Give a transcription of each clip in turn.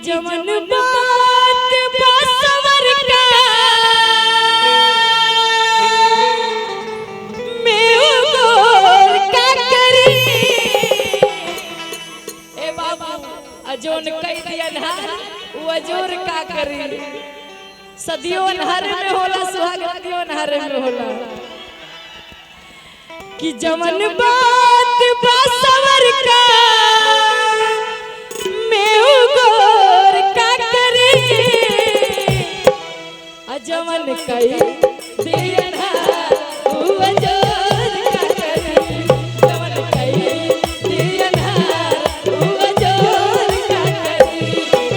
जमन बात बसवर का मैं और का करी ए बाबा अजोन कह दिया ना वो अजोर का करी सदियों नहर में होला सुहागतियों नहर में होला कि जमन बात बसवर का जमन कई दिया तू अजोर का करी जमन कई दिया तू अजोर का करी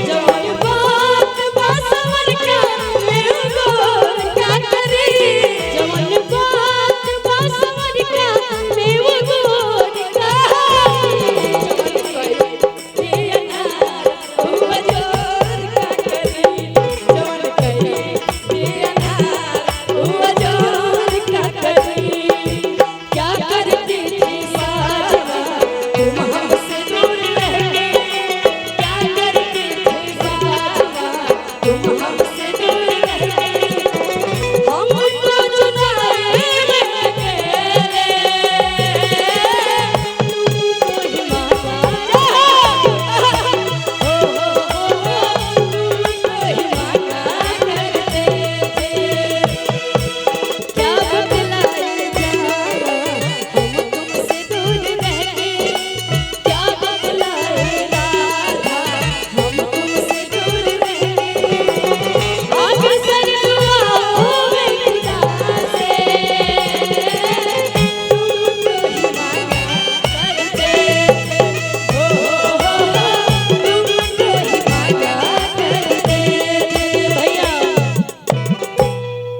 जमन बात बसवर का मैं गोर का करी जमन बात बसवर का मैं गोर का जमन कई दिया तू अजोर का करी जमन कई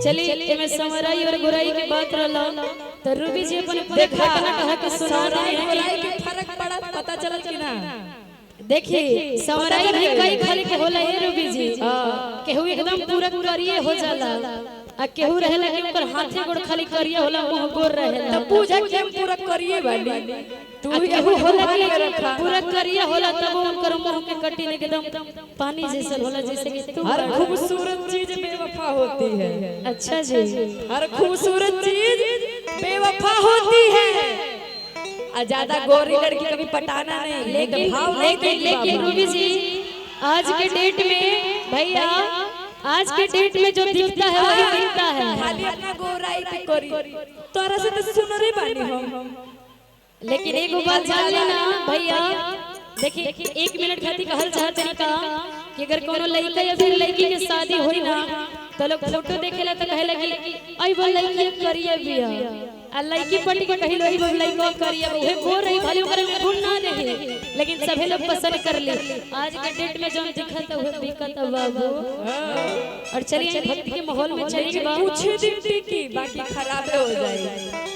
चलिए मैं समराई और गुराई की बात रहला तो रूबी जी अपन देखा कहा के सुना रहे हैं गुराई के फर्क पड़ा पता चलल कि ना देखिए समराई भी कई खल के होला है रूबी जी केहू एकदम पूरा करिए हो जाला आ केहू रहेला कि ओकर हाथे गोड़ खाली करिए होला मुंह गोर रहेला तब पूजा के पूरा करिए वाली तू केहू होला कि पूरा करिए होला तब ओकर मुंह के कटी ने एकदम पानी जैसा होला जैसे कि तू हर खूबसूरत चीज बेवफा होती है। अच्छा जी हर खूबसूरत चीज बेवफा होती है आ ज्यादा गोरी लड़की कभी पटाना नहीं लेकिन रूबी जी आज के डेट में भैया आज के डेट में जो दिखता है वही दिखता है खाली अपना गोराई की कोरी तोरा से तो सुनरे बानी हम लेकिन एगो बात जान लेना भैया देखिए 1 मिनट खातिर कहल चाहत तरीका कि अगर कोनो लड़का या फिर लड़की के शादी होई ना तो लोग फोटो देखेला तो कहेला कि आई वो लड़की करिए बिया आ लड़की पटी के कहिलो ही वो लड़का करिए ओहे गोर रही खाली ओकरे में गुण ना रहे लेकिन सभी लोग पसंद कर ले आज के डेट में जो दिखत है वो दिक्कत बाबू। और चलिए भक्ति के माहौल में चलिए कुछ दिन की बाकी खराब हो जाएगी।